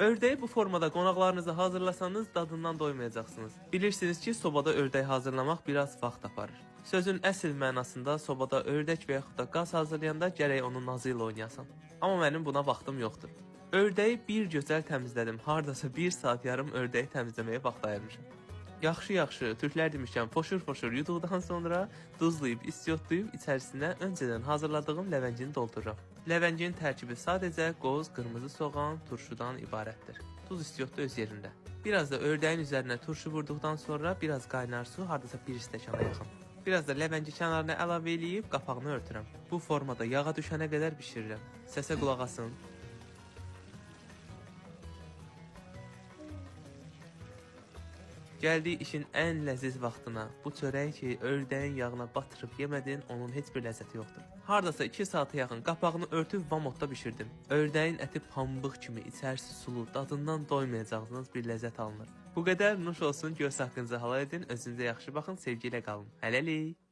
Ördəyi bu formada qonaqlarınıza hazırlasanız dadından doymayacaqsınız. Bilirsiniz ki, sobada ördək hazırlamaq biraz vaxt aparır. Sözün əsl mənasında sobada ördək və yaxud da qaz hazırlayanda gərək onun nazı ilə oynayasan. Amma mənim buna vaxtım yoxdur. Ördəyi bir gözəl təmizlədim. Hardasa 1 saat yarım ördəyi təmizləməyə vaxt ayırmışam. Yaxşı, türklər demişkən foşur yuduqdan sonra duzlayıb, istiotlayıb içərisinə öncədən hazırladığım ləvəngini doldururam. Ləvəngin tərkibi sadəcə qoz, qırmızı soğan, turşudan ibarətdir. Duz istiot da öz yerində. Biraz da ördəyin üzərinə turşu vurduqdan sonra biraz qaynar su, hardasa 1 stəkana yaxın. Biraz da ləvəngi kənarına əlavə eləyib qapağını örtürəm. Bu formada yağa düşənə qədər bişirirəm. Səsə qulaq asın. Gəldiyi işin ən ləziz vaxtına, bu çörək ki, ördəyin yağına batırıb yemədin, onun heç bir ləzzəti yoxdur. Hardasa 2 saata yaxın qapağını örtüb vamodda bişirdim. Ördəyin əti pambıq kimi, içərisi sulu, dadından doymayacağınız bir ləzzət alınır. Bu qədər nuş olsun, göz haqqınızı halal edin, özünüzə yaxşı baxın, sevgi ilə qalın. Hələlik!